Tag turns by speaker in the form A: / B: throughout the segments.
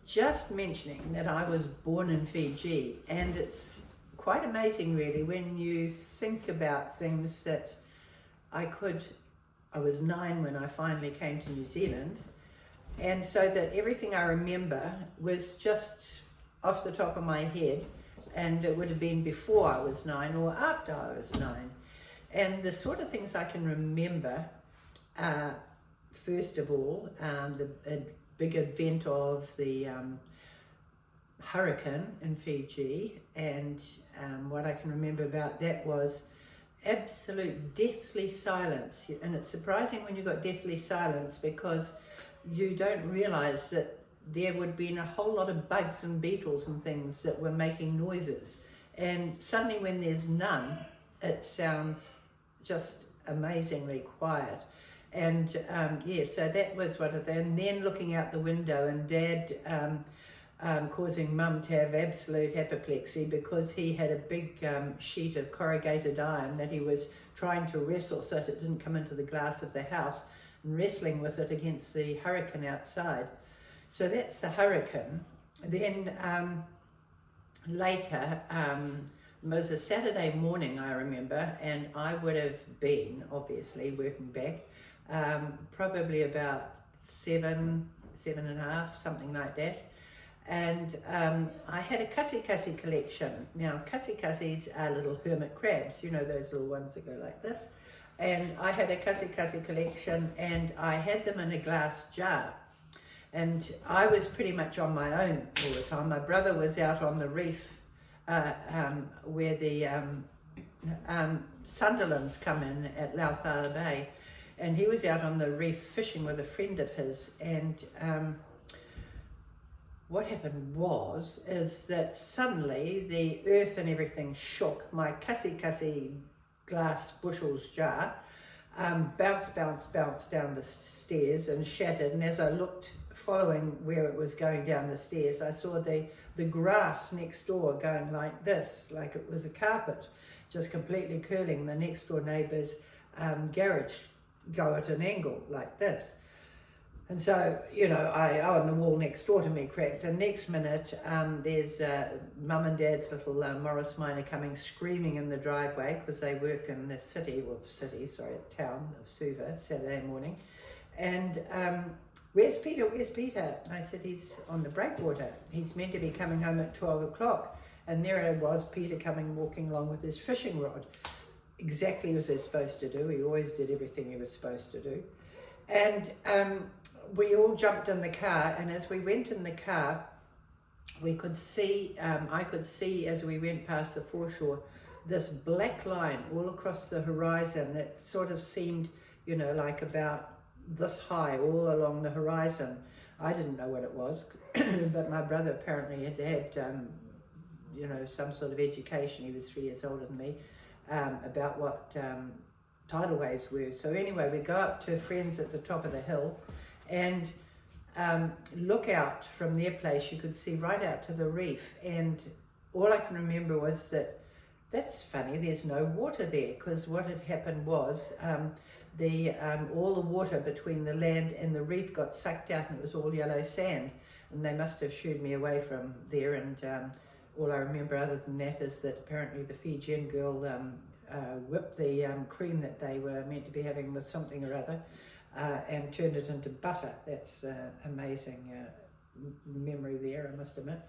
A: just mentioning that I was born in Fiji, and it's quite amazing really when you think about things that I was 9 when I finally came to New Zealand, and so that everything I remember was just off the top of my head, and it would have been before I was 9 or after I was 9. And the sort of things I can remember, first of all, the big event of the hurricane in Fiji, and what I can remember about that was absolute deathly silence. And it's surprising when you've got deathly silence, because you don't realize that there would have been a whole lot of bugs and beetles and things that were making noises, and suddenly when there's none, it sounds just amazingly quiet. And yeah, so that was one of them. And then looking out the window and Dad causing Mum to have absolute apoplexy because he had a big sheet of corrugated iron that he was trying to wrestle so that it didn't come into the glass of the house, and wrestling with it against the hurricane outside. So that's the hurricane. Then later, it was a Saturday morning, I remember, and I would have been, obviously, working back, probably about 7.5, something like that. And I had a kasi collection. Now, kasis are little hermit crabs, you know, those little ones that go like this. And I had a kasi collection, and I had them in a glass jar. And I was pretty much on my own all the time. My brother was out on the reef where the Sunderlands come in at Lauthala Bay, and he was out on the reef fishing with a friend of his. And what happened is that suddenly the earth and everything shook. My kasi glass bushels jar bounced down the stairs and shattered. And as I looked, following where it was going down the stairs, I saw the grass next door going like this, like it was a carpet, just completely curling. The next door neighbour's garage go at an angle like this. And so, you know, and the wall next door to me cracked. And next minute, there's Mum and Dad's little Morris Minor coming screaming in the driveway, because they work in the town of Suva, Saturday morning. And where's Peter? And I said, he's on the breakwater. He's meant to be coming home at 12 o'clock. And there it was, Peter walking along with his fishing rod. Exactly as he's supposed to do. He always did everything he was supposed to do. And we all jumped in the car, and as we went in the car, we could see, I could see as we went past the foreshore, this black line all across the horizon. It sort of seemed, you know, like about this high all along the horizon. I didn't know what it was, but my brother apparently had you know, some sort of education. He was 3 years older than me, about what tidal waves were. So anyway, we go up to friends at the top of the hill, and look out from their place. You could see right out to the reef, and all I can remember was that's funny, there's no water there, because what had happened was all the water between the land and the reef got sucked out, and it was all yellow sand, and they must have shooed me away from there. And all I remember other than that is that apparently the Fijian girl whipped the cream that they were meant to be having with something or other, and turned it into butter. That's amazing memory there, I must admit.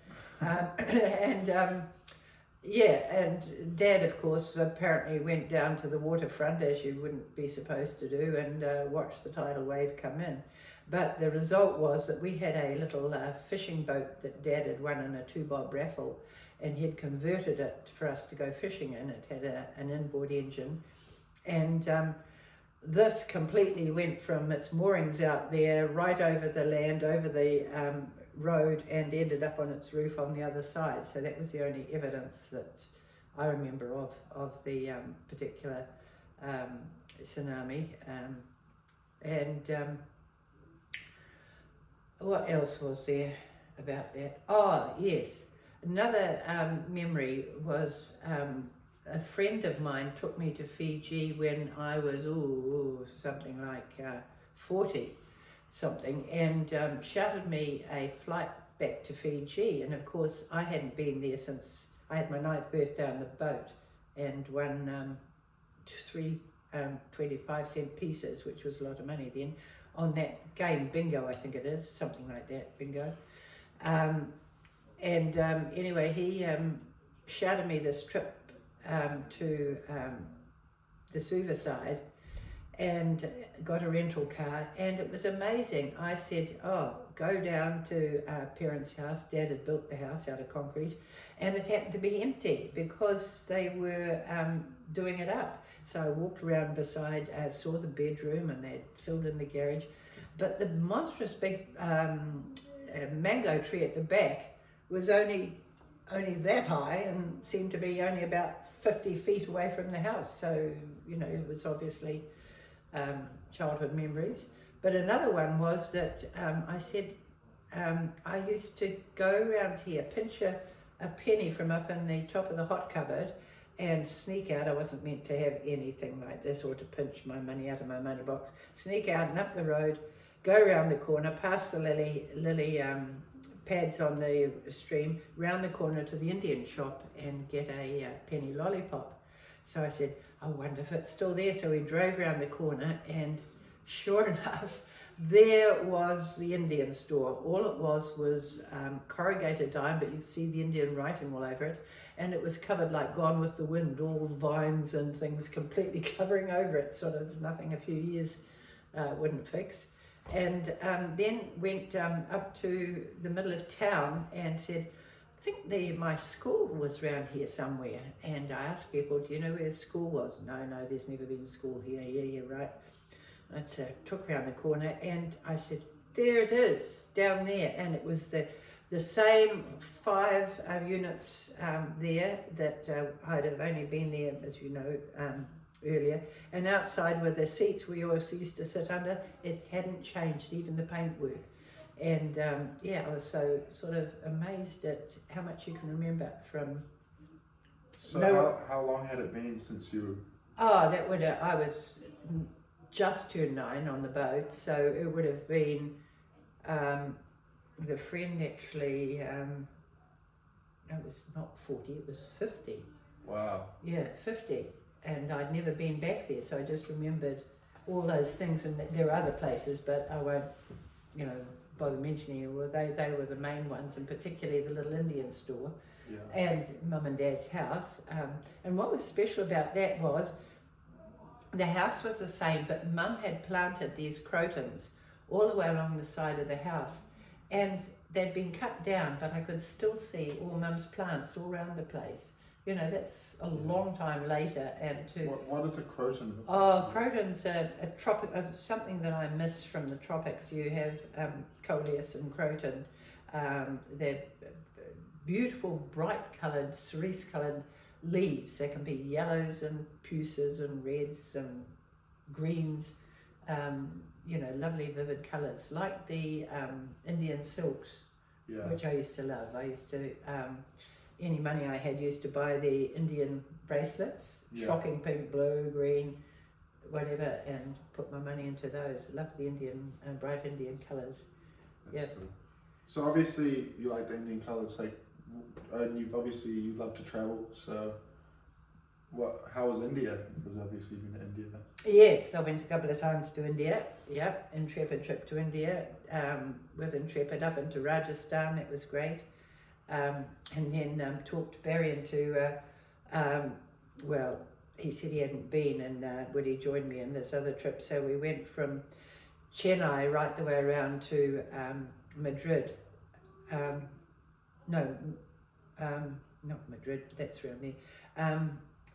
A: And Dad, of course, apparently went down to the waterfront, as you wouldn't be supposed to do, and watched the tidal wave come in. But the result was that we had a little fishing boat that Dad had won in a 2-bob raffle, and he had converted it for us to go fishing in. It had an inboard engine, and this completely went from its moorings out there right over the land, over the road, and ended up on its roof on the other side. So that was the only evidence that I remember of the particular tsunami. What else was there about that? Oh yes, another memory was a friend of mine took me to Fiji when I was something like 40 something, and chartered me a flight back to Fiji, and of course I hadn't been there since I had my 9th birthday on the boat and won 3 25-cent pieces, which was a lot of money then, on that game, bingo I think it is, something like that, bingo. Anyway, he shouted me this trip to the Suva side and got a rental car, and it was amazing. I said, oh, go down to our parents' house. Dad had built the house out of concrete, and it happened to be empty because they were doing it up. So I walked around beside, saw the bedroom, and they'd filled in the garage, but the monstrous big mango tree at the back was only that high and seemed to be only about 50 feet away from the house. So, you know, it was obviously childhood memories. But another one was that I said, I used to go around here, pinch a penny from up in the top of the hot cupboard and sneak out. I wasn't meant to have anything like this or to pinch my money out of my money box. Sneak out and up the road, go around the corner, past the lily pads on the stream, round the corner to the Indian shop and get a penny lollipop. So I said, I wonder if it's still there. So we drove around the corner, and sure enough, there was the Indian store. All it was corrugated iron, but you could see the Indian writing all over it, and it was covered like Gone with the Wind, all vines and things completely covering over it, sort of nothing a few years wouldn't fix. And then went up to the middle of town and said, I think my school was around here somewhere. And I asked people, do you know where the school was? No, there's never been a school here. Yeah, right. I took around the corner and I said, there it is, down there. And it was the same 5 units there that I'd have only been there, as you know, earlier. And outside were the seats we always used to sit under. It hadn't changed, even the paintwork. And yeah, I was so sort of amazed at how much you can remember from...
B: So how long had it been since you...
A: Oh, that would I was just turned 9 on the boat, so it would have been the friend actually, no, it was not 40, it was 50.
B: Wow.
A: Yeah, 50. And I'd never been back there, so I just remembered all those things. And there are other places, but I won't, you know, bother mentioning it. Well, they were the main ones, and particularly the little Indian store, and Mum and Dad's house. And what was special about that was the house was the same, but Mum had planted these crotons all the way along the side of the house, and they'd been cut down, but I could still see all Mum's plants all around the place. You know, that's a long time later. And to
B: what is a croton?
A: Oh, croton's a tropic, something that I miss from the tropics. You have coleus and croton. They're beautiful, bright-coloured, cerise-coloured leaves. They can be yellows and puces and reds and greens. You know, lovely, vivid colours, like the Indian silks, which I used to love. I used to. Any money I had used to buy the Indian bracelets, shocking pink, blue, green, whatever, and put my money into those. I love the Indian, bright Indian colours.
B: That's cool. So obviously you like the Indian colours, like, and you love to travel. So how was India? Because obviously you've been to India.
A: Yes, I went a couple of times to India. Yep, Intrepid trip to India. With Intrepid up into Rajasthan, that was great. And then talked Barry into, well, he said he hadn't been, and would he join me in this other trip? So we went from Chennai right the way around to Madrid. Not Madrid, that's around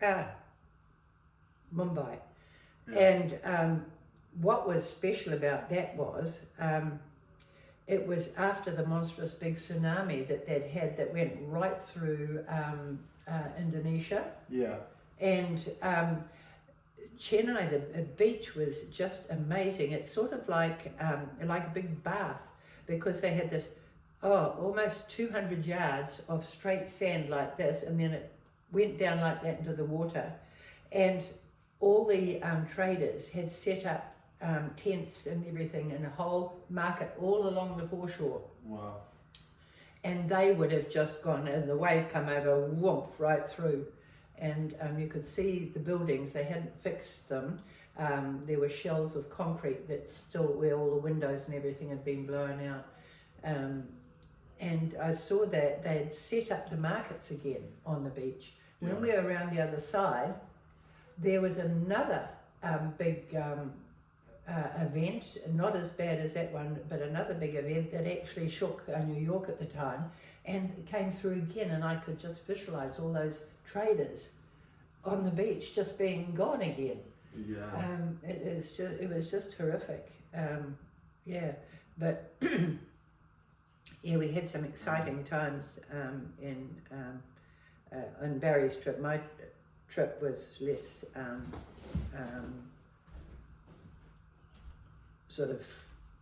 A: there. Mumbai. And what was special about that was, it was after the monstrous big tsunami that they'd had that went right through Indonesia.
B: Yeah.
A: And Chennai, the beach was just amazing. It's sort of like a big bath, because they had this, almost 200 yards of straight sand like this, and then it went down like that into the water. And all the traders had set up tents and everything in a whole market all along the foreshore.
B: Wow.
A: and they would have just gone, and the wave come over, whoomp, right through. And you could see the buildings, they hadn't fixed them. There were shells of concrete that still, where all the windows and everything had been blown out. And I saw that they had set up the markets again on the beach. When we were around the other side, there was another big event, not as bad as that one, but another big event that actually shook New York at the time, and it came through again, and I could just visualize all those traders on the beach just being gone again.
B: Yeah.
A: It was just horrific. Yeah, but yeah, we had some exciting times on Barry's trip. My trip was less sort of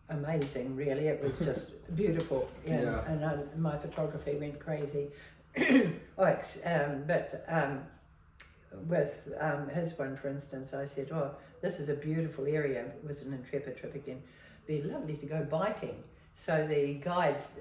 A: amazing, really. It was just beautiful, and my photography went crazy. With his one, for instance, I said, "Oh, this is a beautiful area." It was an Intrepid trip again. Be lovely to go biking. So the guides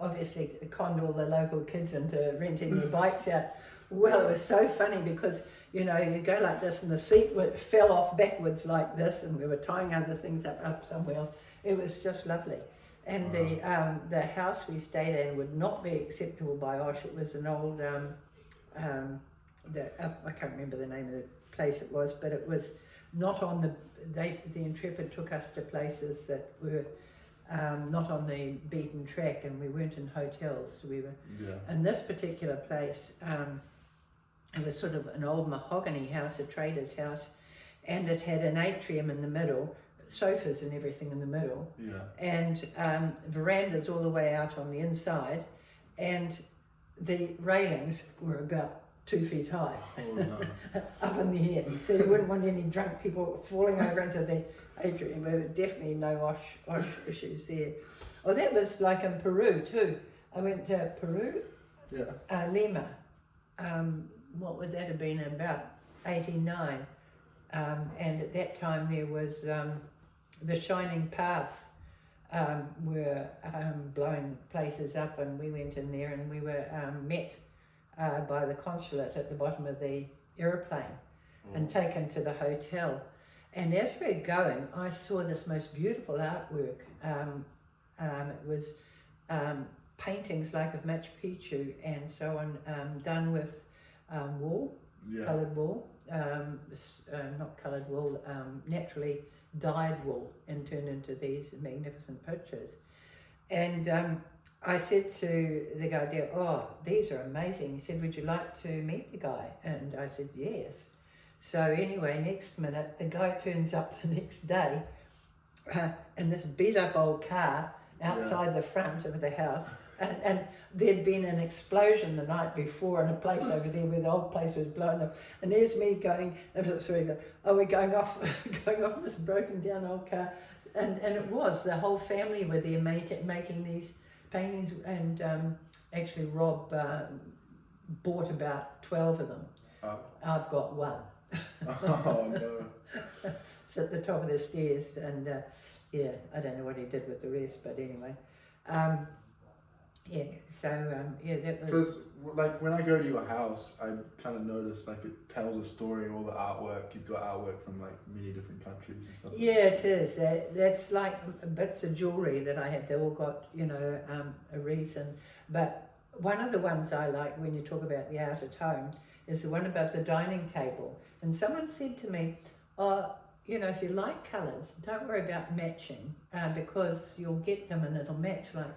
A: obviously conned all the local kids into renting their bikes out. Well, it was so funny because, you know, you go like this and the seat fell off backwards like this, and we were tying other things up somewhere else. It was just lovely. And the house we stayed in would not be acceptable by Osh. It was an old, I can't remember the name of the place it was, but it was not on the Intrepid took us to places that were not on the beaten track, and we weren't in hotels. We were in this particular place. It was sort of an old mahogany house, a trader's house, and it had an atrium in the middle, sofas and everything in the middle, and verandas all the way out on the inside, and the railings were about 2 feet high.
B: Oh, no.
A: Up in the air. So you wouldn't want any drunk people falling over into the atrium. There were definitely no Osh issues there. Oh, that was like in Peru too. I went to Peru, Lima. What would that have been, about 89? And at that time there was the Shining Path were blowing places up, and we went in there and we were met by the consulate at the bottom of the aeroplane and taken to the hotel. And as we're going, I saw this most beautiful artwork. It was paintings like of Machu Picchu and so on, done with wool, coloured wool, not coloured wool, naturally dyed wool, and turned into these magnificent pictures. And I said to the guy there, "Oh, these are amazing." He said, "Would you like to meet the guy?" And I said, "Yes." So anyway, next minute, the guy turns up the next day in this beat up old car outside the front of the house. And there'd been an explosion the night before in a place over there where the old place was blown up. And there's me going, we're going off in this broken down old car. And it was, the whole family were there making these paintings, and actually Rob bought about 12 of them. I've got one.
B: Oh no.
A: It's at the top of the stairs, and I don't know what he did with the rest, but anyway. That was...
B: Because like when I go to your house, I kind of notice like it tells a story, all the artwork. You've got artwork from like many different countries and stuff.
A: Yeah, it is. That's like bits of jewellery that I have. They all got, a reason. But one of the ones I like when you talk about the art at home is the one above the dining table. And someone said to me, if you like colours, don't worry about matching, because you'll get them and it'll match. Like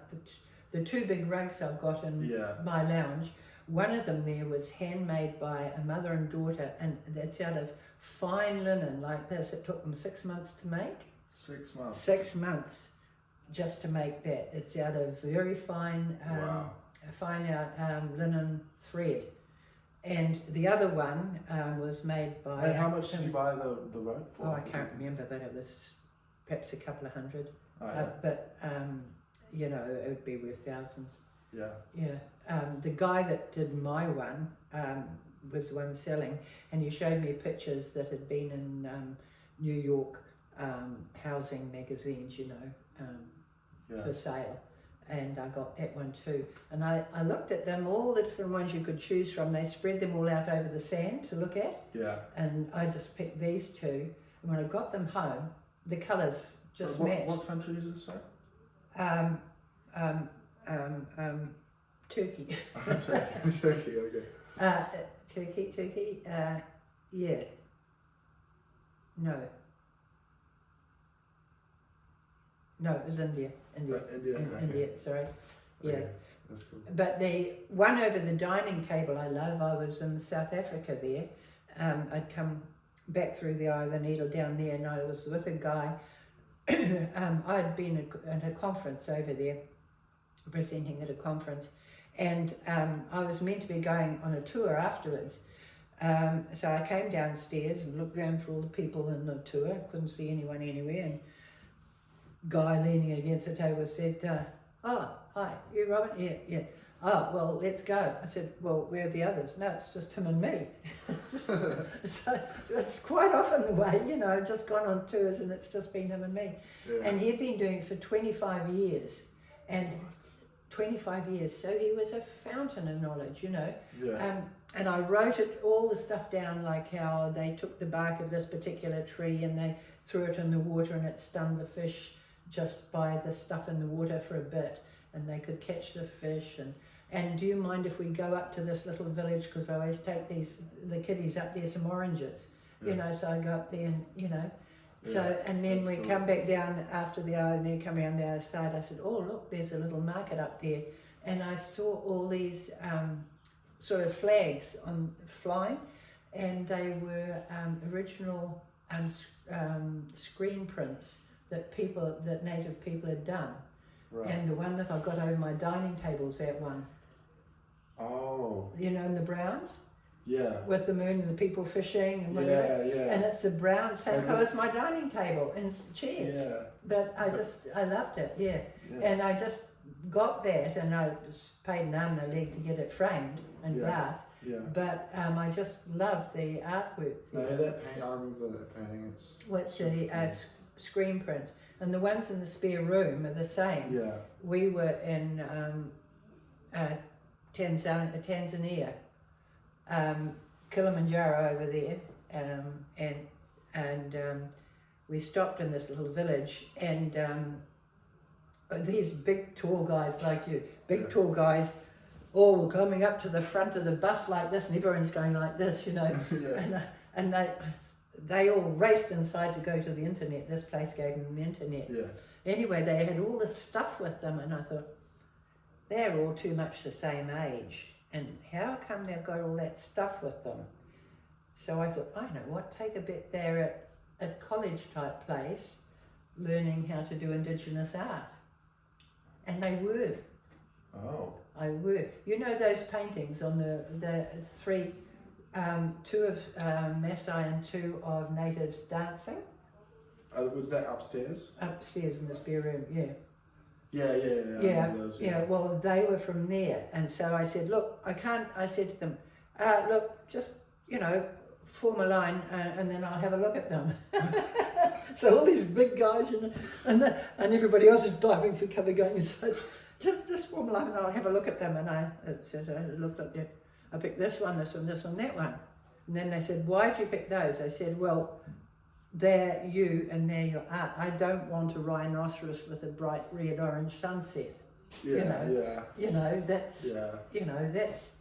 A: the two big rugs I've got in my lounge, one of them there was handmade by a mother and daughter, and that's out of fine linen like this. It took them 6 months to make.
B: 6 months?
A: 6 months just to make that. It's out of very fine, linen thread. And the other one was made by...
B: And how much did you buy the rug for?
A: Oh, I can't remember, but it was perhaps a couple of hundred.
B: Oh, yeah.
A: But it would be worth thousands.
B: Yeah.
A: Yeah. The guy that did my one was the one selling, and he showed me pictures that had been in New York housing magazines, for sale. and I got that one too. And I looked at them, all the different ones you could choose from. They spread them all out over the sand to look at.
B: Yeah.
A: And I just picked these two. And when I got them home, the colours just matched.
B: What country is this, sorry?
A: Turkey.
B: Turkey, okay.
A: Turkey, yeah. No, it was India.
B: India, okay.
A: India, sorry. Yeah.
B: Okay, that's cool.
A: But the one over the dining table I love, I was in South Africa there. I'd come back through the Eye of the Needle down there, and I was with a guy. I'd been at a conference over there, presenting at a conference, and I was meant to be going on a tour afterwards. So I came downstairs and looked around for all the people in the tour. Couldn't see anyone anywhere, and guy leaning against the table said, "Oh, hi, you Robin?" Yeah. "Oh, well, let's go." I said, "Well, where are the others?" "No, it's just him and me." So it's quite often the way, I've just gone on tours and it's just been him and me.
B: Yeah.
A: And he'd been doing it for 25 years. And 25 years, so he was a fountain of knowledge,
B: Yeah.
A: And I wrote all the stuff down, like how they took the bark of this particular tree and they threw it in the water and it stunned the fish just by the stuff in the water for a bit, and they could catch the fish. And do you mind if we go up to this little village, because I always take the kiddies up there some oranges, so I go up there and so, and then we come back down after the hour, and then come around the other side. I said, "Oh, look, there's a little market up there." And I saw all these sort of flags flying, and they were original screen prints that native people had done.
B: Right.
A: And the one that I got over my dining table is that one.
B: Oh.
A: In the browns?
B: Yeah.
A: With the moon and the people fishing and whatever.
B: Yeah.
A: And it's a brown, same
B: Okay.
A: colour as my dining table, and it's chairs.
B: Yeah.
A: But I loved it, yeah.
B: Yeah.
A: And I just got that, and I paid an arm and a leg to get it framed in glass.
B: Yeah.
A: But I just loved the artwork.
B: No, that painting, I remember that painting.
A: What's the screen print? And the ones in the spare room are the same.
B: Yeah.
A: We were in Tanzania, Kilimanjaro over there, and we stopped in this little village, and these big tall guys like you, tall guys, all were coming up to the front of the bus like this, and everyone's going like this,
B: Yeah.
A: and they all raced inside to go to the internet. This place gave them the internet.
B: Yeah.
A: Anyway, they had all this stuff with them, and I thought, they're all too much the same age, and how come they've got all that stuff with them? So I thought, I know what, take a bit there at a college type place, learning how to do Indigenous art. And they were.
B: Oh.
A: I were. Those paintings on the three, two of Maasai and two of natives dancing?
B: Was that upstairs?
A: Upstairs in the spare room, yeah.
B: Yeah.
A: Well, they were from there, and so I said, "Look, I said to them, look, just form a line, and then I'll have a look at them." So all these big guys, and everybody else is diving for cover, going, so just form a line, and I'll have a look at them. And I looked at it. I picked this one, that one, and then they said, "Why did you pick those?" I said, "Well, they're you and they're your art. I don't want a rhinoceros with a bright red orange sunset. That's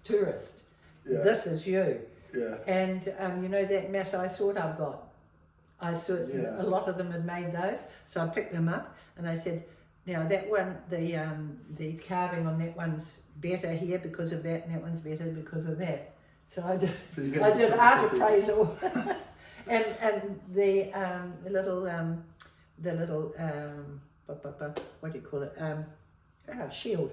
A: tourist.
B: Yeah.
A: This is you."
B: Yeah.
A: And that Maasai sword I've got, I saw a lot of them had made those, so I picked them up and I said, "Now that one, the carving on that one's better here because of that, and that one's better because of that." So I did art appraisal. And the little what do you call it? Shield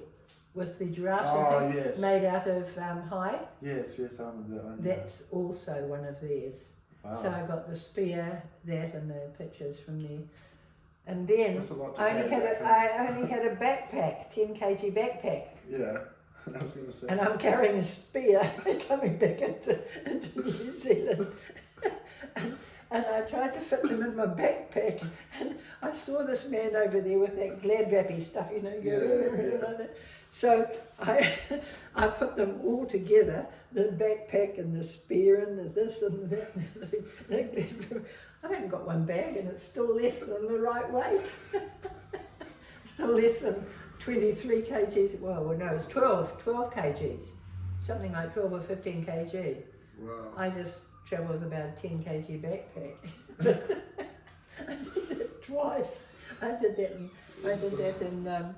A: with the giraffes and things made out of hide.
B: Yes, I remember that one.
A: That's also one of theirs.
B: Wow.
A: So I got the spear, that, and the pictures from there. And then I only had a backpack, 10 kg backpack.
B: Yeah, I was going to say.
A: And I'm carrying a spear coming back into New Zealand. and I tried to fit them in my backpack, and I saw this man over there with that glad wrappy stuff, you know.
B: Yeah.
A: So I I put them all together, the backpack and the spear and the this and that. I haven't got one bag, and it's still less than the right weight. Still less than 23 kgs. Well, no, it's 12 kgs. Something like 12 or 15 kg.
B: Wow.
A: I just travel with about a 10 kg backpack. I did it twice. I did that in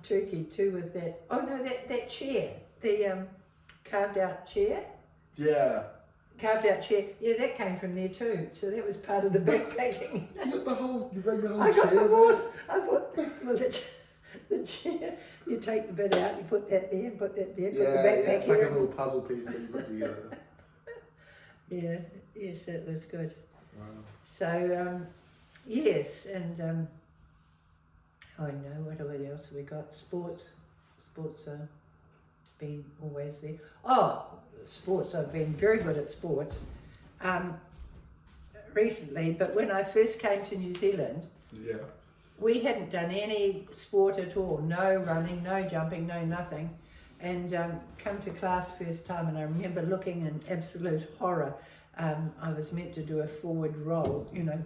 A: Turkey too with that. Oh no, that chair, the carved out chair.
B: Yeah.
A: Carved out chair. Yeah, that came from there too. So that was part of the backpacking.
B: You bring the whole
A: I got
B: chair
A: them
B: there?
A: all. I bought the chair. You take the bit out, you put that there, and put that there, put the backpack
B: it's like
A: here.
B: a little puzzle piece that you put together.
A: Yeah, yes, that was good.
B: Wow.
A: So, yes, and I know what else have we got? Sports been always there. Oh, sports, I've been very good at sports recently, but when I first came to New Zealand,
B: Yeah.
A: we hadn't done any sport at all, no running, no jumping, no nothing. And come to class first time, and I remember looking in absolute horror. I was meant to do a forward roll, you know,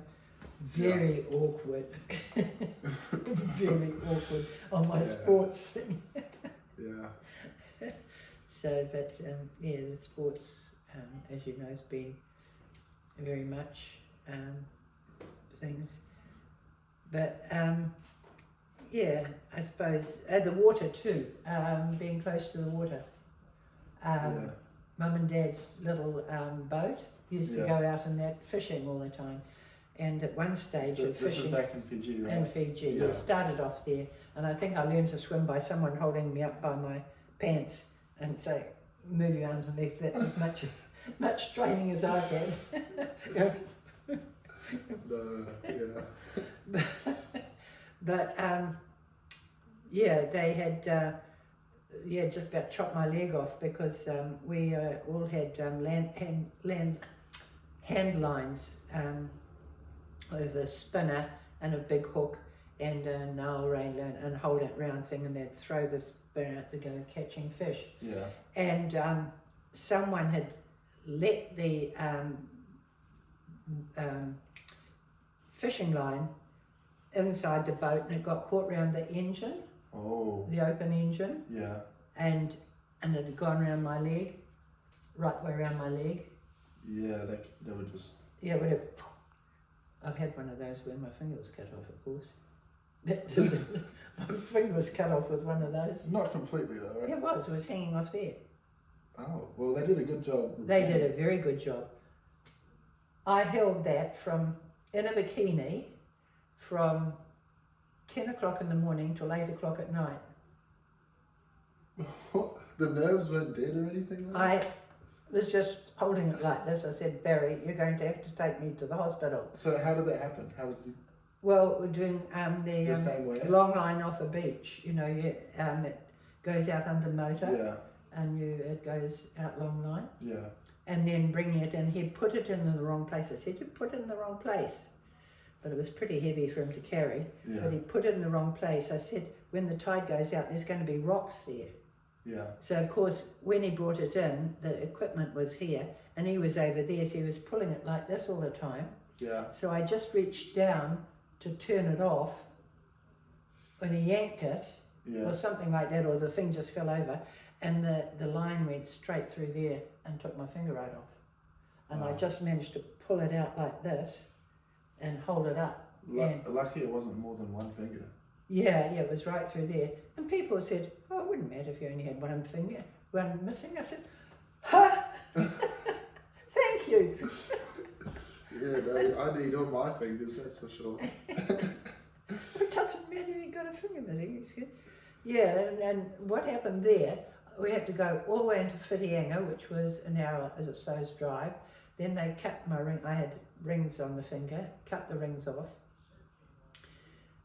A: very awkward, very awkward on my sports thing.
B: Yeah.
A: So, but yeah, the sports, as you know, has been very much things. But yeah, I suppose the water too, being close to the water. Mum and Dad's little boat used to go out in that fishing all the time, and at one stage of
B: This
A: fishing
B: is back in Fiji, right?
A: in Fiji,
B: Yeah.
A: it started off there, and I think I learned to swim by someone holding me up by my pants and say, "Move your arms and legs." That's as much training as I've had.
B: Yeah.
A: But yeah, they had just about chopped my leg off because we all had hand lines with a spinner and a big hook and a nail railer and hold it round thing, and they'd throw the spinner out to go catching fish.
B: Yeah.
A: And someone had let the fishing line inside the boat, and it got caught round the engine, the open engine, and it had gone around my leg, right way around my leg.
B: Yeah, they would just...
A: Yeah, it would have... I've had one of those where my finger was cut off, of course. My finger was cut off with one of those.
B: Not completely though, right?
A: It was hanging off there.
B: Oh, well they did a good job.
A: They did a very good job. I held that in a bikini from 10 o'clock in the morning till 8 o'clock at night.
B: What? The nerves weren't dead or anything like that?
A: I was just holding it like this. I said, "Barry, you're going to have to take me to the hospital."
B: So how did that happen? How did you...
A: Well, we're doing
B: the same way?
A: long line off a beach. You know, it goes out under motor,
B: Yeah.
A: and it goes out long line.
B: Yeah.
A: And then bringing it in, he put it in the wrong place. I said, "You put it in the wrong place." But it was pretty heavy for him to carry.
B: Yeah.
A: But he put it in the wrong place. I said, "When the tide goes out, there's going to be rocks there."
B: Yeah.
A: So of course, when he brought it in, the equipment was here, and he was over there, so he was pulling it like this all the time.
B: Yeah.
A: So I just reached down to turn it off. When he yanked it, or something like that, or the thing just fell over, and the line went straight through there and took my finger right off. And I just managed to pull it out like this and hold it up.
B: Lucky it wasn't more than one finger.
A: Yeah, it was right through there. And people said, "Oh, it wouldn't matter if you only had one finger, one missing." I said, "Ha! Thank you."
B: Yeah, no, I need all my fingers, that's for sure.
A: It doesn't matter if you got a finger missing, it's good. Yeah, and what happened there, we had to go all the way into Whitianga, which was an hour as it so's drive. Then they cut my ring. I had rings on the finger, cut the rings off.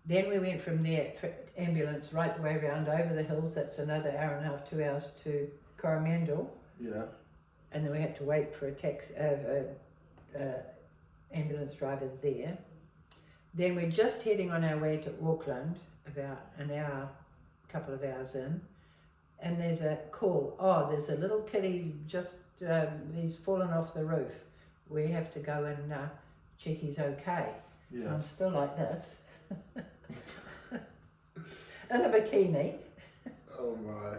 A: Then we went from there, ambulance, right the way around over the hills. That's another hour and a half, 2 hours to Coromandel.
B: Yeah.
A: And then we had to wait for a taxi, ambulance driver there. Then we're just heading on our way to Auckland, about an hour, couple of hours in, and there's a call. Oh, there's a little kiddie just, he's fallen off the roof. We have to go and check he's okay.
B: Yeah.
A: So I'm still like this, in a bikini.
B: Oh my.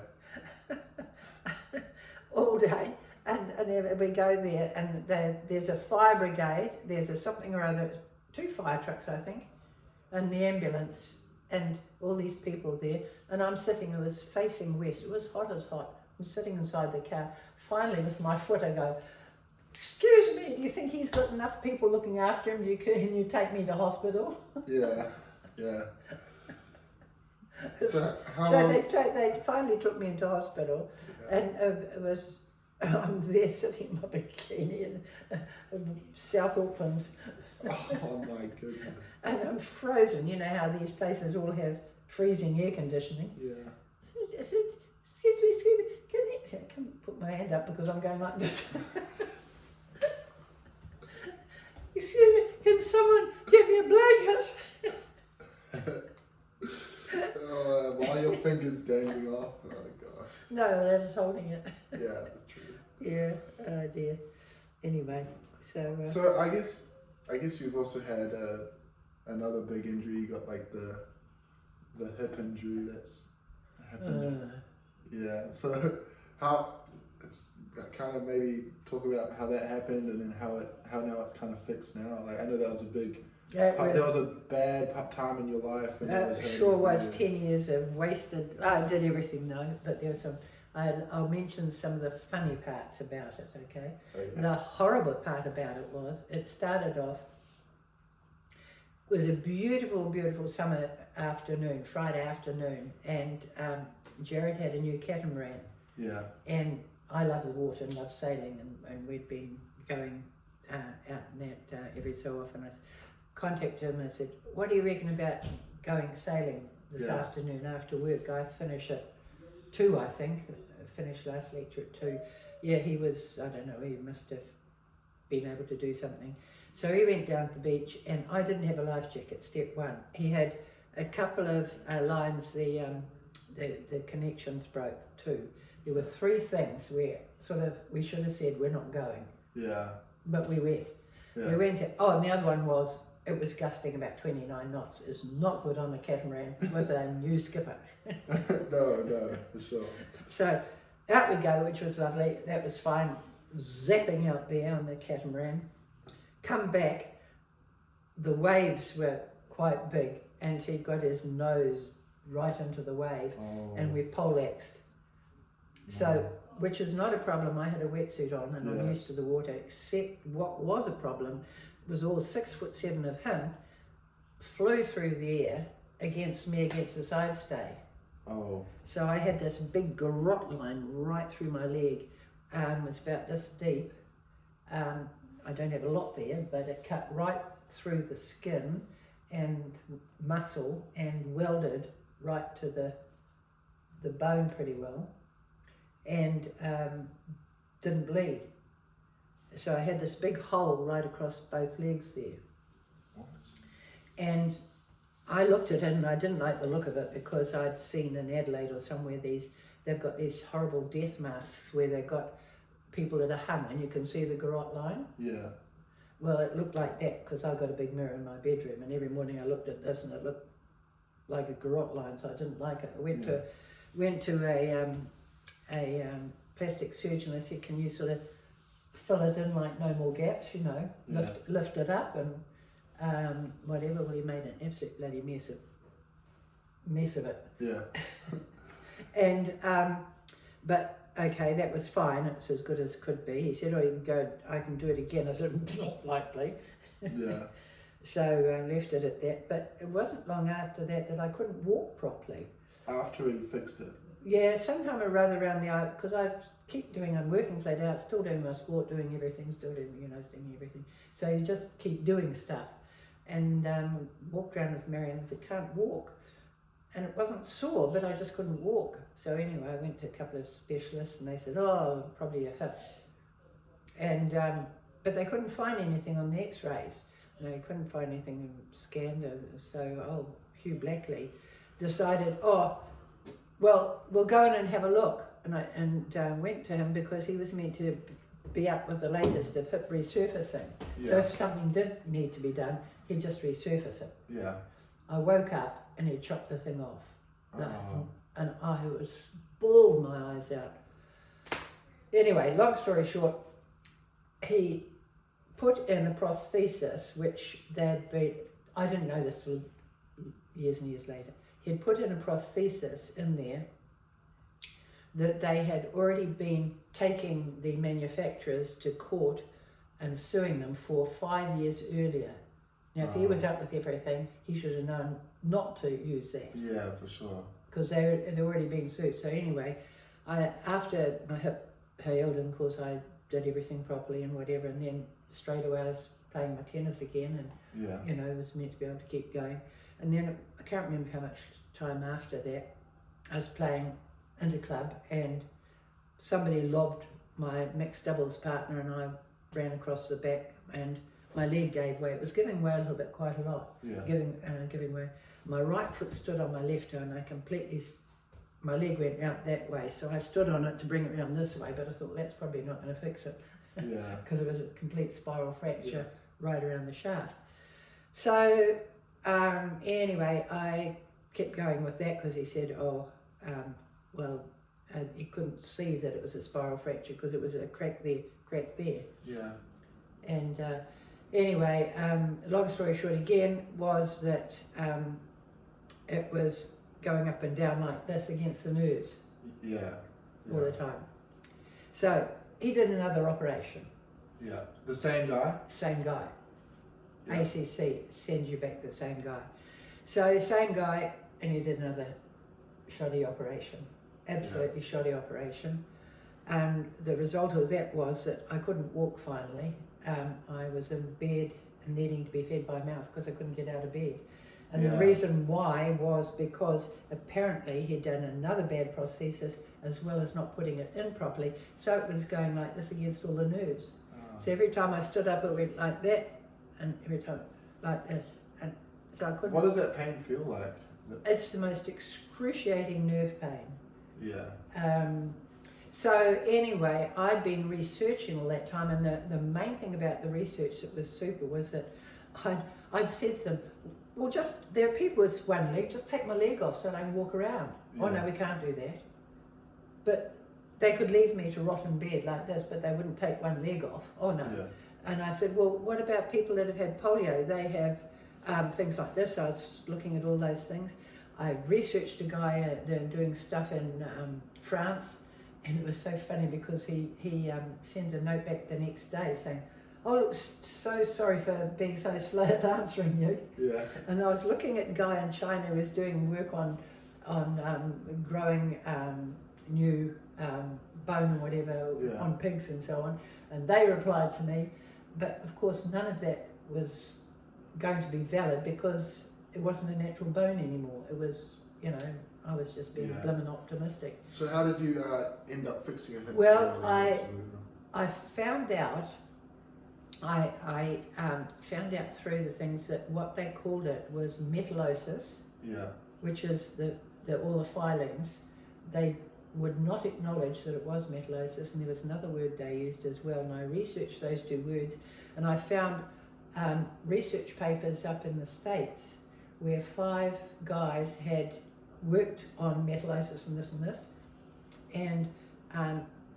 A: All day, and then we go there, and there's a fire brigade, there's a something or other, 2 fire trucks I think, and the ambulance, and all these people there, and I'm sitting, it was facing west, it was hot as hot, I'm sitting inside the car, finally with my foot I go, excuse me, do you think he's got enough people looking after him, can you take me to hospital?
B: Yeah, yeah. So how
A: So
B: long?
A: they finally took me into hospital,
B: Yeah.
A: and it was, I'm there sitting in my bikini in South Auckland,
B: Oh my goodness.
A: and I'm frozen. You know how these places all have freezing air conditioning.
B: Yeah.
A: I said, excuse me, can I put my hand up because I'm going like this. Excuse me, can someone get me a blanket?
B: While your fingers dangling off. Oh gosh.
A: No, I was holding it.
B: Yeah, that's true.
A: Yeah, oh dear. Anyway, so.
B: So I guess you've also had another big injury. You got like the hip injury that's happened. Yeah. So how kind of maybe talk about how that happened and then how now it's kind of fixed now. Like I know that was a big. There was a bad time in your life. And
A: It sure was 10 years of wasted. I did everything though, but there was some. I'll mention some of the funny parts about it. Okay. The horrible part about it was it started off. It was a beautiful, beautiful summer afternoon, Friday afternoon, and Jared had a new catamaran.
B: Yeah.
A: And I love the water and love sailing, and we'd been going out in that every so often. I contacted him and I said, what do you reckon about going sailing this afternoon after work? I finish at 2, I think. I finished last lecture at 2. Yeah, he was, I don't know, he must have been able to do something. So he went down to the beach, and I didn't have a life jacket, step 1. He had a couple of lines, the connections broke too. There were 3 things where we should have said we're not going.
B: Yeah.
A: But we went.
B: Yeah.
A: We went to, and the other one was, it was gusting about 29 knots. It's not good on a catamaran with a new skipper.
B: No, for sure.
A: So out we go, which was lovely. That was fine. Zapping out there on the catamaran. Come back, the waves were quite big, and he got his nose right into the wave, and we poleaxed. So, which is not a problem. I had a wetsuit on, and I'm used to the water, except what was a problem was all 6'7" of him flew through the air against me against the side stay.
B: Oh.
A: So I had this big garrote line right through my leg. It's about this deep. I don't have a lot there, but it cut right through the skin and muscle and welded right to the bone pretty well, and didn't bleed. So I had this big hole right across both legs there.
B: What?
A: And I looked at it and I didn't like the look of it, because I'd seen in Adelaide or somewhere they've got these horrible death masks where they've got people that are hung and you can see the garrote line.
B: Yeah.
A: Well, it looked like that because I've got a big mirror in my bedroom, and every morning I looked at this and it looked like a garrote line, so I didn't like it. I went to a plastic surgeon. I said, can you sort of fill it in like no more gaps, lift it up and whatever. Well, he made an absolute bloody mess of it.
B: Yeah.
A: And but okay, that was fine. It's as good as could be. He said, oh, you can go, I can do it again. I said, not likely.
B: Yeah.
A: So I left it at that. But it wasn't long after that I couldn't walk properly.
B: After he fixed it?
A: Yeah, sometime or other around the eye, because I keep doing, I'm working flat out, still doing my sport, doing everything, still doing, seeing everything. So you just keep doing stuff. And walked around with Marion and said, can't walk. And it wasn't sore, but I just couldn't walk. So anyway, I went to a couple of specialists and they said, oh, probably a hip. And but they couldn't find anything on the X-rays. No, couldn't find anything scanned. So Hugh Blackley decided, oh, well, we'll go in and have a look. And I went to him because he was meant to be up with the latest of hip resurfacing.
B: Yeah.
A: So if something did need to be done, he'd just resurface it.
B: Yeah.
A: I woke up and he'd chopped the thing off.
B: Oh.
A: And I was bawled my eyes out. Anyway, long story short, he put in a prosthesis, which they'd been, I didn't know this till years and years later. He'd put in a prosthesis in there that they had already been taking the manufacturers to court and suing them for 5 years earlier. Now, if he was up with everything, he should have known not to use that.
B: Yeah, for sure.
A: Because they'd already been sued. So anyway, after my hip healed, and of course I did everything properly and whatever, and then straight away I was playing my tennis again, and
B: Yeah.
A: you know, I was meant to be able to keep going. And then I can't remember how much time after that, I was playing interclub and somebody lobbed my mixed doubles partner and I ran across the back and my leg gave way. It was giving way a little bit, quite a lot.
B: Yeah.
A: Giving way. My right foot stood on my left toe and my leg went out that way. So I stood on it to bring it around this way, but I thought that's probably not going to fix it.
B: Yeah.
A: Because it was a complete spiral fracture right around the shaft. So anyway, I kept going with that because he said, he couldn't see that it was a spiral fracture because it was a crack there.
B: Yeah.
A: And anyway, long story short again was that it was going up and down like this against the nerves
B: Yeah.
A: all the time. So he did another operation.
B: Yeah. The same guy?
A: Same guy.
B: Yeah.
A: ACC sends you back the same guy. So same guy, and he did another shoddy operation. Absolutely shoddy operation. And the result of that was that I couldn't walk finally. I was in bed and needing to be fed by mouth because I couldn't get out of bed. And the reason why was because apparently he'd done another bad prosthesis as well as not putting it in properly. So it was going like this against all the nerves. So every time I stood up it went like that and every time like this. And so I couldn't.
B: What does that pain feel like?
A: It's the most excruciating nerve pain.
B: Yeah.
A: So anyway, I'd been researching all that time, and the main thing about the research that was super was that I'd said to them, well, there are people with one leg, just take my leg off so I can walk around.
B: Yeah.
A: Oh no, we can't do that. But they could leave me to rot in bed like this, but they wouldn't take one leg off. Oh no.
B: Yeah.
A: And I said, well, what about people that have had polio? They have things like this. I was looking at all those things. I researched a guy doing stuff in France, and it was so funny because he sent a note back the next day saying, oh, look, so sorry for being so slow at answering you.
B: Yeah.
A: And I was looking at a guy in China who was doing work on growing new bone and whatever on pigs and so on, and they replied to me, but of course none of that was going to be valid because it wasn't a natural bone anymore. It was, I was just being blimmin' optimistic.
B: So how did you end up fixing it?
A: Well, I found out, I found out through the things that what they called it was metallosis, which is all the filings. They would not acknowledge that it was metallosis, and there was another word they used as well, and I researched those two words, and I found research papers up in the States where 5 guys had worked on metallosis and this, and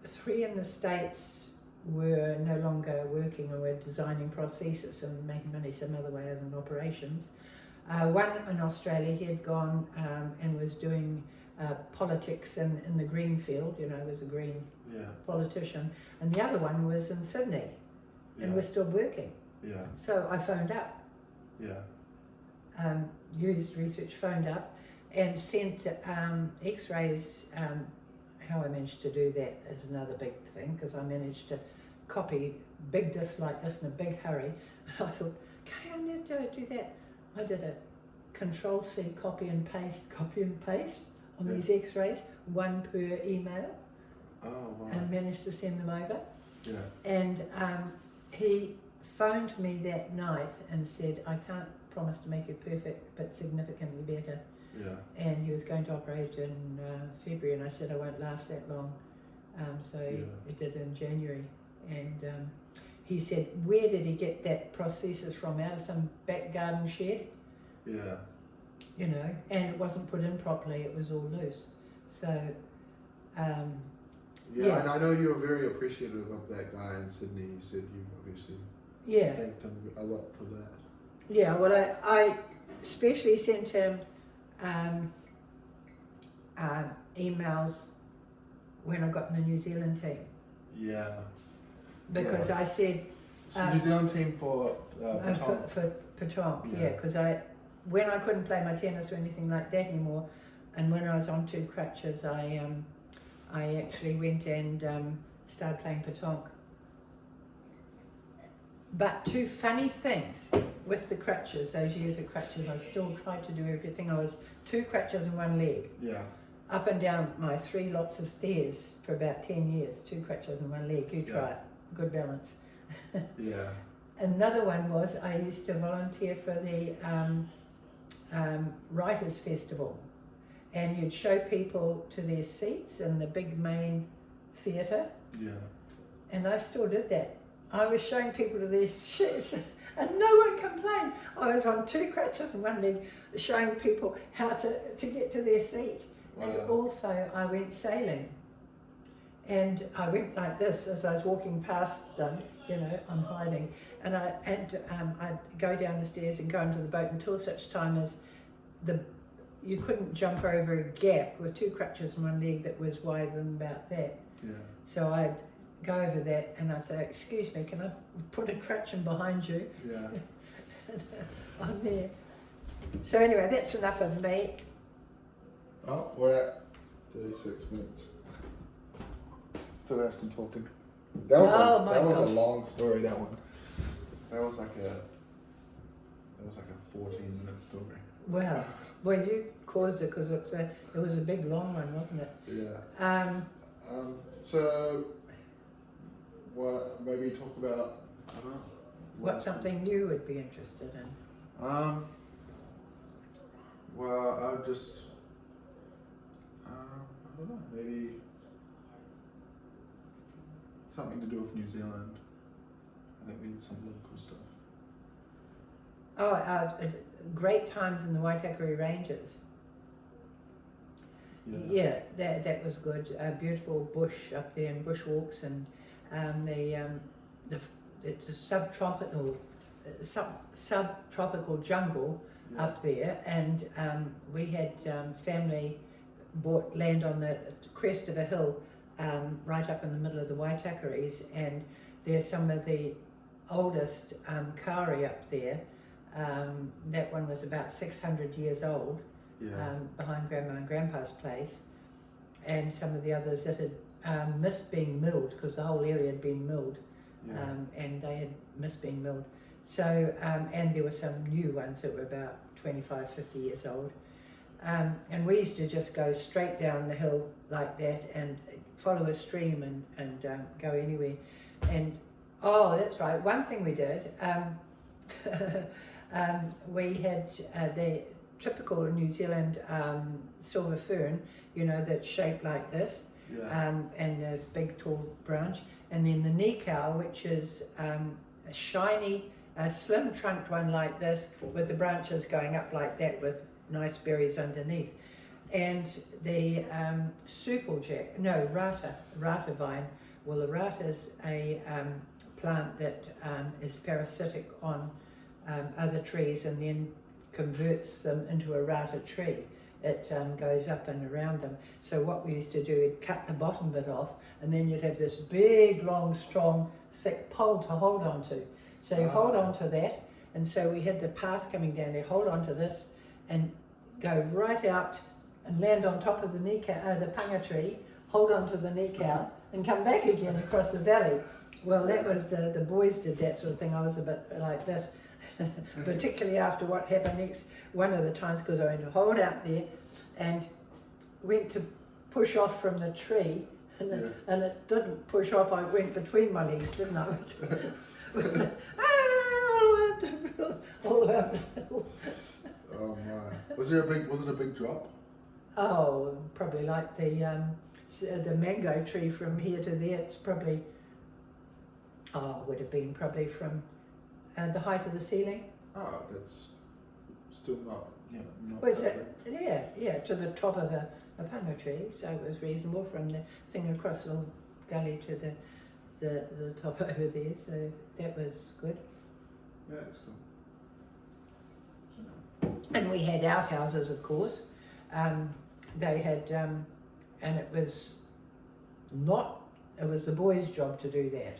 A: 3 in the States were no longer working or were designing prosthesis and making money some other way other than operations. One in Australia, he had gone and was doing politics in the green field, was a green politician, and the other one was in Sydney and was still working. So I phoned up. Used research, phoned up and sent x-rays. How I managed to do that is another big thing, because I managed to copy big discs like this in a big hurry. I thought, okay, I'm going to do that. I did a Control-C, copy and paste on these x-rays, 1 per email.
B: Oh, wow.
A: And managed to send them over.
B: Yeah.
A: And he phoned me that night and said, I can't promise to make you perfect, but significantly better.
B: Yeah.
A: And he was going to operate in February, and I said I won't last that long. So he did in January. And he said, where did he get that prosthesis from? Out of some back garden shed?
B: Yeah.
A: You know, and it wasn't put in properly, it was all loose. So,
B: yeah, and I know you were very appreciative of that guy in Sydney. You said you obviously thanked him a lot for that.
A: Yeah, well, I especially sent him emails when I got in the New Zealand team.
B: Yeah.
A: Because I said...
B: So New Zealand team for Patong.
A: For Patong, yeah, because when I couldn't play my tennis or anything like that anymore, and when I was on 2 crutches, I actually went and started playing Patong. But 2 funny things with the crutches, those years of crutches, I still tried to do everything. I was 2 crutches and 1 leg.
B: Yeah.
A: Up and down my 3 lots of stairs for about 10 years, 2 crutches and 1 leg. You try it, good balance.
B: Yeah.
A: Another one was I used to volunteer for the Writers' Festival, and you'd show people to their seats in the big main theatre.
B: Yeah.
A: And I still did that. I was showing people to their seats, and no one complained. I was on 2 crutches and 1 leg, showing people how to get to their seat.
B: Wow.
A: And also I went sailing, and I went like this as I was walking past them. You know, I'm hiding, and I'd go down the stairs and go into the boat until such time as you couldn't jump over a gap with 2 crutches and 1 leg that was wider than about that.
B: Yeah.
A: So I'd go over that and I'd say, excuse me, can I put a crutch in behind you?
B: Yeah.
A: I'm there. So anyway, that's enough of me.
B: Oh, we're at 36 minutes. Still have some talking. That was a long story. That one. That was like a 14-minute story.
A: Well, you caused it because it was a big long one, wasn't it?
B: Yeah. So, what? Maybe talk about, I don't know.
A: What's something you would be interested in?
B: Well, I just, I don't know. Maybe something to do with New Zealand. I think we need some local stuff.
A: Oh, great times in the Waitakere Ranges. Yeah, that was good. Beautiful bush up there and bushwalks, and it's a subtropical jungle up there, and we had family bought land on the crest of a hill right up in the middle of the Waitakares, and there's some of the oldest kauri up there. That one was about 600 years old, behind Grandma and Grandpa's place, and some of the others that had missed being milled because the whole area had been milled, and they had missed being milled. So, and there were some new ones that were about 25, 50 years old. And we used to just go straight down the hill like that and follow a stream and go anywhere. And, oh, that's right, one thing we did, we had the typical New Zealand silver fern, you know, that's shaped like this, and a big tall branch. And then the nikau, which is a shiny, slim trunked one like this with the branches going up like that with nice berries underneath. And the rata vine. Well, the rata is a plant that is parasitic on other trees and then converts them into a rata tree. It goes up and around them. So what we used to do, we'd cut the bottom bit off, and then you'd have this big, long, strong, thick pole to hold on to. So you hold on to that, and so we had the path coming down there, hold on to this, and go right out and land on top of the the panga tree, hold on to the nikau, and come back again across the valley. Well, that was, the boys did that sort of thing. I was a bit like this, particularly after what happened next, one of the times, because I went to hold out there and went to push off from the tree, and it didn't push off. I went between my legs, didn't I? all about the hill.
B: Oh my! Was it a big drop?
A: Oh, probably like the mango tree from here to there. It's probably, would have been probably from the height of the ceiling.
B: Oh, that's still not, not
A: Was
B: perfect.
A: it? Yeah, to the top of a panga tree. So it was reasonable from the thing across the little gully to the top over there. So that was good.
B: Yeah, it's cool.
A: And we had outhouses, of course. They had, and it was the boys' job to do that.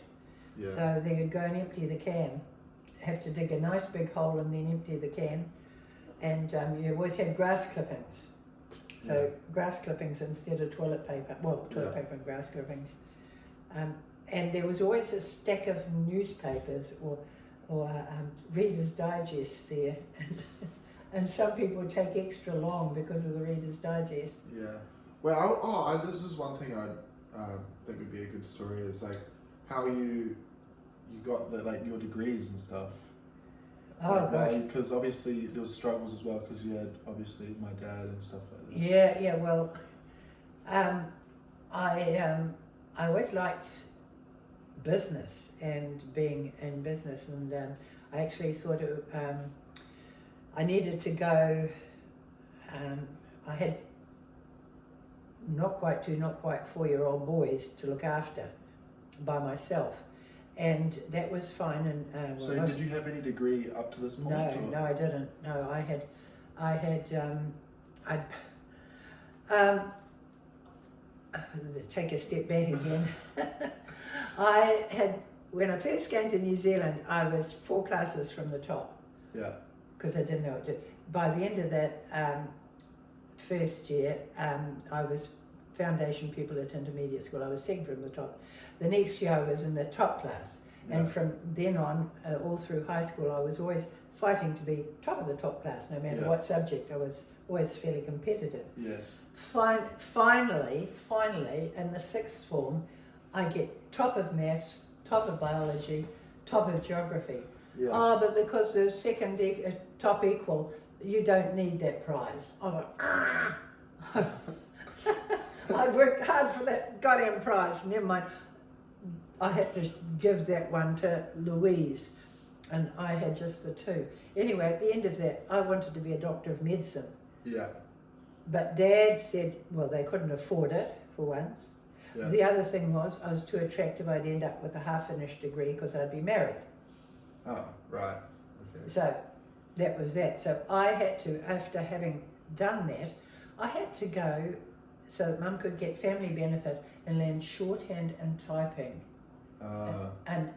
B: Yeah.
A: So they would go and empty the can, have to dig a nice big hole and then empty the can. And you always had grass clippings. So grass clippings instead of toilet paper. Well, toilet paper and grass clippings. And there was always a stack of newspapers or Reader's Digest there. And some people would take extra long because of the Reader's Digest.
B: Yeah. Well, this is one thing I think would be a good story is like how you got your degrees and stuff.
A: Oh, gosh.
B: Because obviously there was struggles as well because you had obviously my dad and stuff like that.
A: Yeah. Well, I always liked business and being in business, and I actually thought I needed to go. I had not quite 4-year-old boys to look after by myself, and that was fine. And
B: so, did you have any degree up to this point?
A: No, I didn't. No, take a step back again. When I first came to New Zealand, I was 4 classes from the top.
B: Yeah.
A: Because I didn't know what to do. By the end of that first year, I was foundation pupil at intermediate school. I was second from the top. The next year I was in the top class.
B: Yeah.
A: And from then on, all through high school, I was always fighting to be top of the top class, no matter what subject. I was always fairly competitive.
B: Yes.
A: Finally, in the 6th form, I get top of maths, top of biology, top of geography.
B: Yeah.
A: Oh, but because the second top equal, you don't need that prize. I'm like, I worked hard for that goddamn prize. Never mind. I had to give that one to Louise, and I had just the 2. Anyway, at the end of that, I wanted to be a doctor of medicine.
B: Yeah.
A: But Dad said, well, they couldn't afford it, for once.
B: Yeah.
A: The other thing was, I was too attractive, I'd end up with a half-finished degree because I'd be married.
B: Oh, right. Okay.
A: So that was that. So I had to, after having done that, I had to go so that Mum could get family benefit and learn shorthand and typing and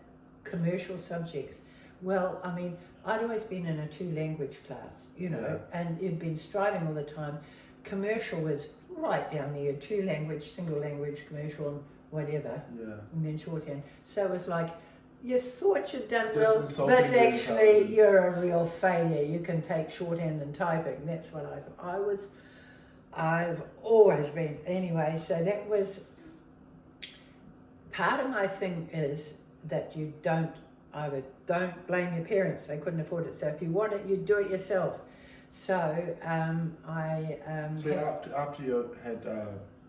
A: commercial subjects. Well, I mean, I'd always been in a 2-language class, and you'd been striving all the time. Commercial was right down there, 2-language, single language, commercial, and whatever, and then shorthand. So it was like, you thought you'd done well, but actually you're a real failure. You can take shorthand and typing. That's what I thought. I've always been. Anyway, so that was, part of my thing is that you don't blame your parents. They couldn't afford it. So if you want it, you do it yourself. So
B: after you had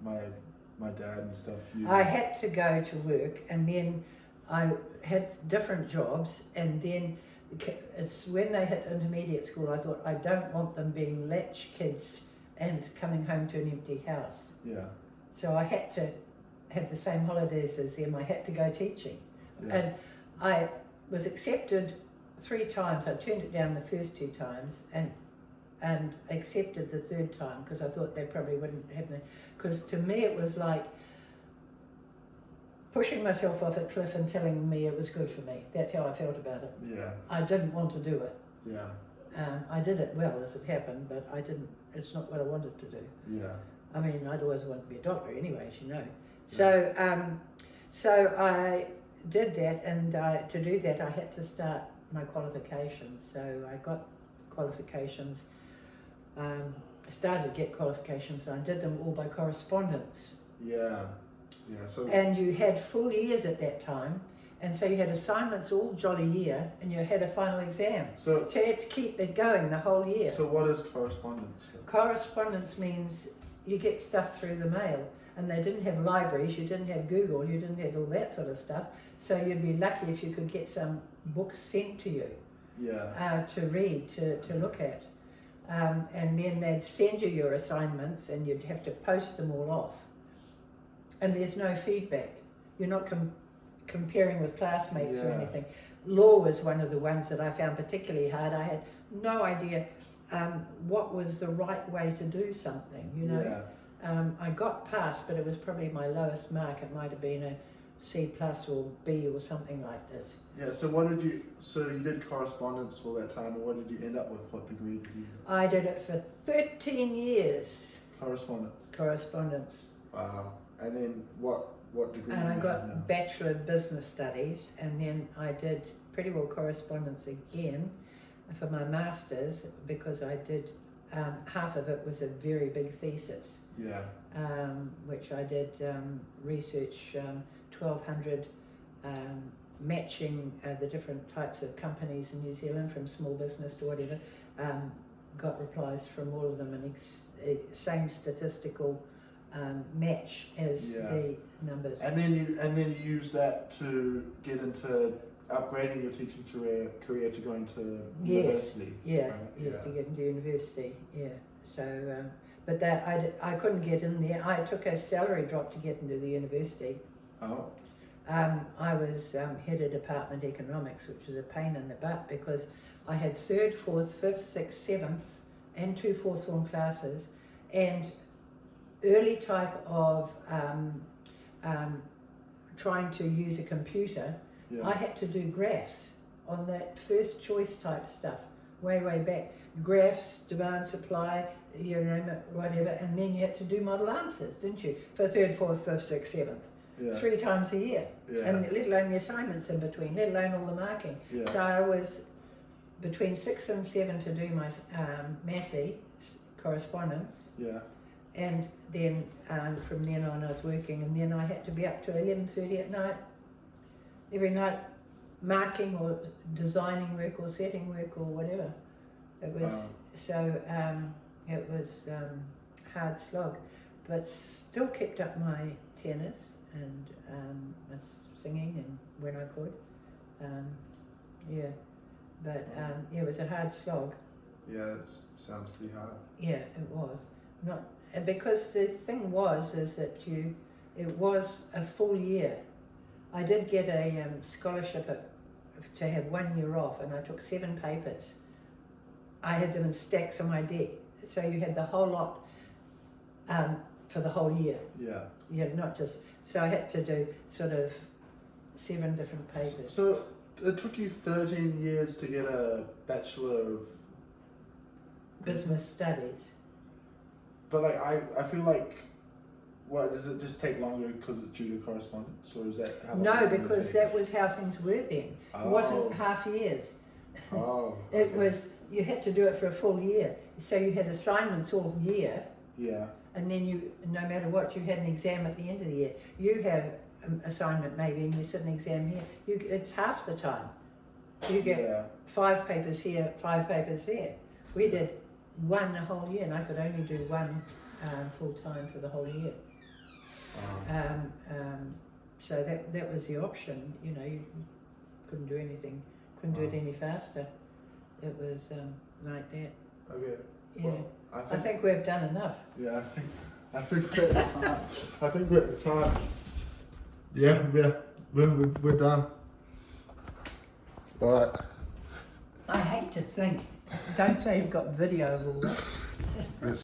B: my dad and stuff,
A: I had to go to work, and then I had different jobs, and then it's when they hit intermediate school, I thought, I don't want them being latch kids and coming home to an empty house.
B: Yeah.
A: So I had to have the same holidays as them. I had to go teaching.
B: Yeah.
A: And I was accepted 3 times. I turned it down the first 2 times and accepted the 3rd time because I thought they probably wouldn't have me. Because to me it was like pushing myself off a cliff and telling me it was good for me. That's how I felt about it.
B: Yeah.
A: I didn't want to do it.
B: Yeah.
A: I did it well as it happened, but I didn't. It's not what I wanted to do.
B: Yeah.
A: I mean, I'd always wanted to be a doctor anyway, as you know. So, so I did that, and to do that, I had to start my qualifications. So I got qualifications. Started to get qualifications, and I did them all by correspondence.
B: Yeah. Yeah. So.
A: And you had full years at that time, And so you had assignments all jolly year, and you had a final exam.
B: So
A: So you had to keep it going the whole year.
B: so what is correspondence?
A: Correspondence means you get stuff through the mail, and they didn't have libraries, you didn't have Google, you didn't have all that sort of stuff. So you'd be lucky if you could get some books sent to you
B: Yeah.
A: to read, to look at. And then they'd send you your assignments, and you'd have to post them all off. And there's no feedback. You're not comparing with classmates or
B: Yeah.
A: anything. Law was one of the ones that I found particularly hard. I had no idea what was the right way to do something, you know.
B: Yeah.
A: I got past, but it was probably my lowest mark. It might have been a C+ or B or something like this.
B: Yeah. So you did correspondence for that time, and what did you end up with? What degree did you?
A: I did it for 13 years,
B: Correspondence.
A: correspondence.
B: Wow. And then what degree?
A: And
B: do
A: I
B: you have
A: got
B: now?
A: Bachelor of Business Studies, and then I did pretty well correspondence again for my Masters, because I did, half of it was a very big thesis,
B: Yeah.
A: which I did research 1,200 matching the different types of companies in New Zealand, from small business to whatever. Got replies from all of them, and same statistical match as
B: Yeah.
A: the numbers.
B: And then you use that to get into upgrading your teaching career to going to university.
A: Yeah,
B: right?
A: yeah, to get into university, yeah. So, but that I couldn't get in there. I took a salary drop to get into the university.
B: Oh.
A: I was head of department economics, which was a pain in the butt, because I had 3rd, 4th, 5th, 6th, 7th, and 2 4th form classes, and early type of trying to use a computer.
B: Yeah.
A: I had to do graphs on that first choice type stuff, way back. Graphs, demand, supply, you name it, whatever, and then you had to do model answers, didn't you? For 3rd, 4th, 5th, 6th, 7th.
B: Yeah.
A: 3 times a year.
B: Yeah.
A: And let alone the assignments in between, let alone all the marking.
B: Yeah.
A: So I was between 6 and 7 to do my Massey correspondence,
B: Yeah.
A: and then from then on I was working, and then I had to be up to 11:30 at night, every night, marking or designing work or setting work or whatever. It was it was hard slog, but still kept up my tennis and my singing, and when I could, but it was a hard slog.
B: Yeah. It sounds pretty hard.
A: Yeah, it was not, because the thing is that it was a full year. I did get a scholarship to have 1 year off, and I took 7 papers. I had them in stacks on my desk, so you had the whole lot for the whole year.
B: Yeah.
A: You had not just, so I had to do sort of 7 different papers.
B: So it took you 13 years to get a Bachelor of
A: Business Studies.
B: But like I feel like, what, does it just take longer because it's due to correspondence, or is that how long
A: No,
B: it
A: because
B: takes?
A: that was how things were then. It wasn't
B: Oh.
A: half years.
B: Oh.
A: It
B: okay.
A: was, you had to do it for a full year. So you had assignments all year,
B: Yeah.
A: and then you, no matter what, you had an exam at the end of the year. You have an assignment maybe, and you sit an exam here. It's half the time. You get
B: Yeah.
A: 5 papers here, 5 papers there. We did 1 the whole year, and I could only do 1 full time for the whole year. So that was the option. You know, you couldn't do anything, couldn't do it any faster. It was like that.
B: Okay.
A: Yeah.
B: Well,
A: I think we've done enough.
B: Yeah. I think we're at time. I think we're at time. Yeah. We're done. All right.
A: I hate to think. Don't say you've got video of all that.